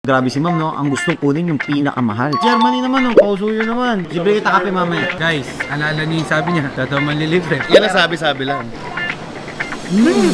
Grabe si ma'am, no? Ang gustong kunin yung pinakamahal. Germany naman, no? Pausuyo naman. Libre kita kape mamaya. Guys, alala niyo yung sabi niya, totoo manlilibre. Yan ang sabi-sabi lang.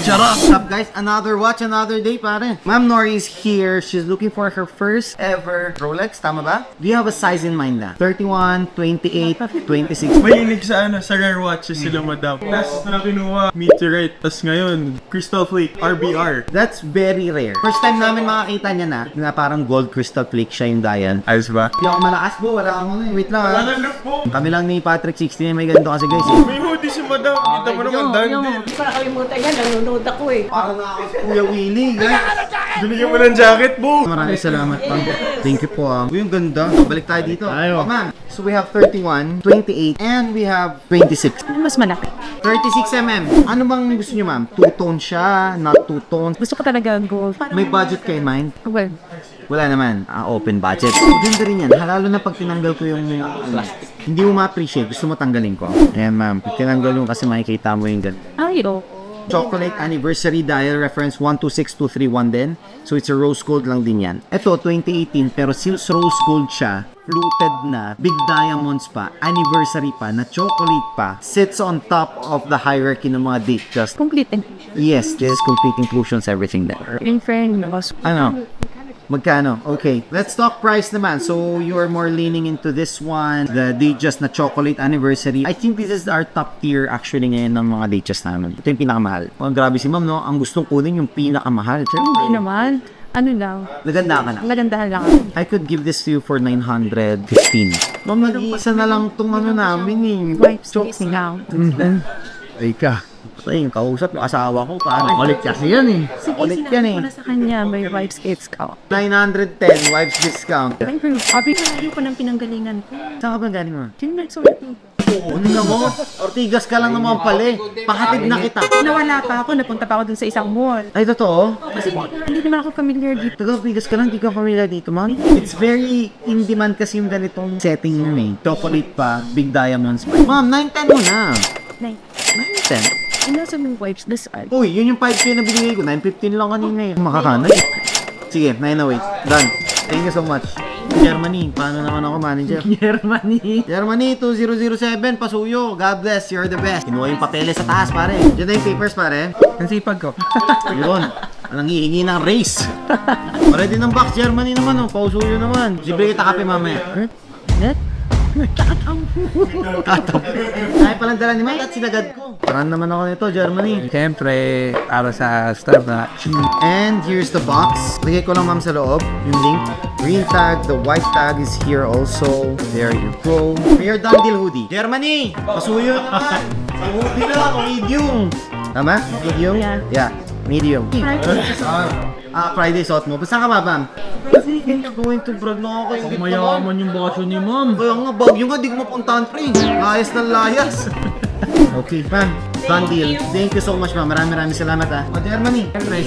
Charot! What's up guys? Another watch, another day pare. Ma'am Nori is here. She's looking for her first ever Rolex. Tama ba? Do you have a size in mind na? 31, 28, 26? Mahilig sa sa rare watches sila madam. Last na kinuha, meteorite. Tapos ngayon, crystal flake, RBR. That's very rare. First time namin makakita niya na parang gold crystal flake siya yung dial. Ayos ba? Hindi ako malakas po. Wala akong wait lang ha. Wala look po. Kami lang ni Patrick 16 may ganito kasi guys. May hoodie si madam. Kita mo naman dandil. Para kalimutan yan, nanonood ako eh. Parang ako si Kuya Willie. Binigyan mo ng jacket mo. Maraming salamat pang. Thank you po. Uy, yung ganda. Balik tayo dito. Ayo. Ma'am, so we have 31, 28, and we have 26. Mas malaki. 36mm. Ano bang gusto niyo, ma'am? Two-tone siya, not two-tone. Gusto ko talaga gold. May budget kayo in mind? Well, Wala naman. Open budget. Ganda rin yan. Lalo na pag tinanggal ko yung plastic. Hindi mo ma-appreciate. Gusto mo tanggalin ko. Ayan, ma'am. Pag tinanggal mo kasi makikita mo yung ganun. ay, oh. Chocolate anniversary dial reference 126231 din. So it's a rose gold lang din yan. Ito 2018 pero since rose gold siya, fluted na, big diamonds pa, anniversary pa, na chocolate pa, sits on top of the hierarchy ng mga date just. Complete. Yes, this is complete inclusions everything there. In friend, was Ano? Magkano? Okay. Let's talk price naman. So, you're more leaning into this one. The Datejust na chocolate anniversary. I think this is our top tier actually ngayon ng mga Datejust namin. Ito yung pinakamahal. Oh, grabe si ma'am, no? Ang gustong kunin yung pinakamahal. hindi naman. Ano lang. Naganda ka na. Magandahan lang. I could give this to you for 915. Ma'am, nag-iisa na lang tong ano namin eh. Wipes, kissing out. Ay ka. Ay, yung kausap, yung asawa ko, paano? Kulit kasi yan eh. Sige, Kulit yan sinabi eh. ko na sa kanya, may wipes discount. 910, wives discount. Ay, pero sabi ko na ko ng pinanggalingan ko. Saan ka ba galing mo? Tinagsulit mo. Ano na mo? Ortigas ka lang naman pala eh. Pahatid na kita. Nawala pa ako, napunta pa ako dun sa isang mall. Ay, totoo? Kasi hindi naman ako familiar dito. Taga-Ortigas ka lang, di ka familiar dito, man. It's very in demand kasi yung ganitong setting yun eh. Chocolate pa, big diamonds pa. Ma'am, 910 mo na. 910? Ano sa mga wipes this side? Uy, yun yung 5K na binigay ko. 915 lang kanina eh. Makakanay. Sige, 908. Done. Thank you so much. Germany, paano naman ako manager? Germany 2007, pasuyo. God bless, you're the best. Kinuha yung papeles sa taas, pare. Diyan na yung papers, pare. Ang sipag ko. Yun. Anong hihingi ng race. Ready ng box, Germany naman, oh. Pausuyo naman. Libre kita kape mamaya. Net? Kataw. Ay, palang dala ni Mike at sinagad ko. Paran naman ako nito, Germany. Siyempre, para sa staff na. And here's the box. Lagay ko lang ma'am sa loob, yung link. Green tag, the white tag is here also. There you go. Mayor Dandil hoodie. Germany! Pasuyo naman! Ang hoodie lang, medium. Tama? Medium? Yeah. Medium. Friday suot mo. Basta ka ba, ma'am? Going to brag na ako. Mayaman yung bakasyon ni ma'am. Kaya nga, bagyo nga, di ko mapuntahan, pre. Layas ng layas. Okay, ma'am. Done deal. Thank you so much, ma'am. Maraming salamat, ha. Germany. Siyempre,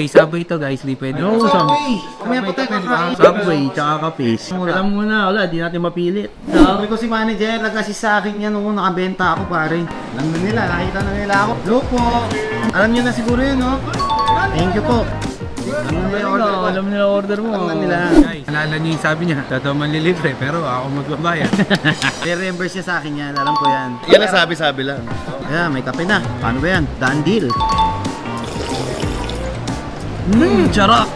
Subway to guys, di pwede. No, Subway. Kamaya po tayo kakain. Subway, tsaka kapis. Alam mo na, wala, di natin mapilit. Sabi ko si manager, nag-assist sa akin yan nung nakabenta ako, pare. Alam na nila, nakita na nila ako. Hello po. Alam niyo na siguro yun, no? Thank you po. Alam nila order mo. Alam na nila. Guys, alala niyo yung sabi niya, totoo manlilibre, pero ako magbabayad. I-reimburse niya sa akin yan, alam ko yan. Yan ang sabi-sabi lang. Kaya, may kape na. Paano ba yan? Done deal. Charot!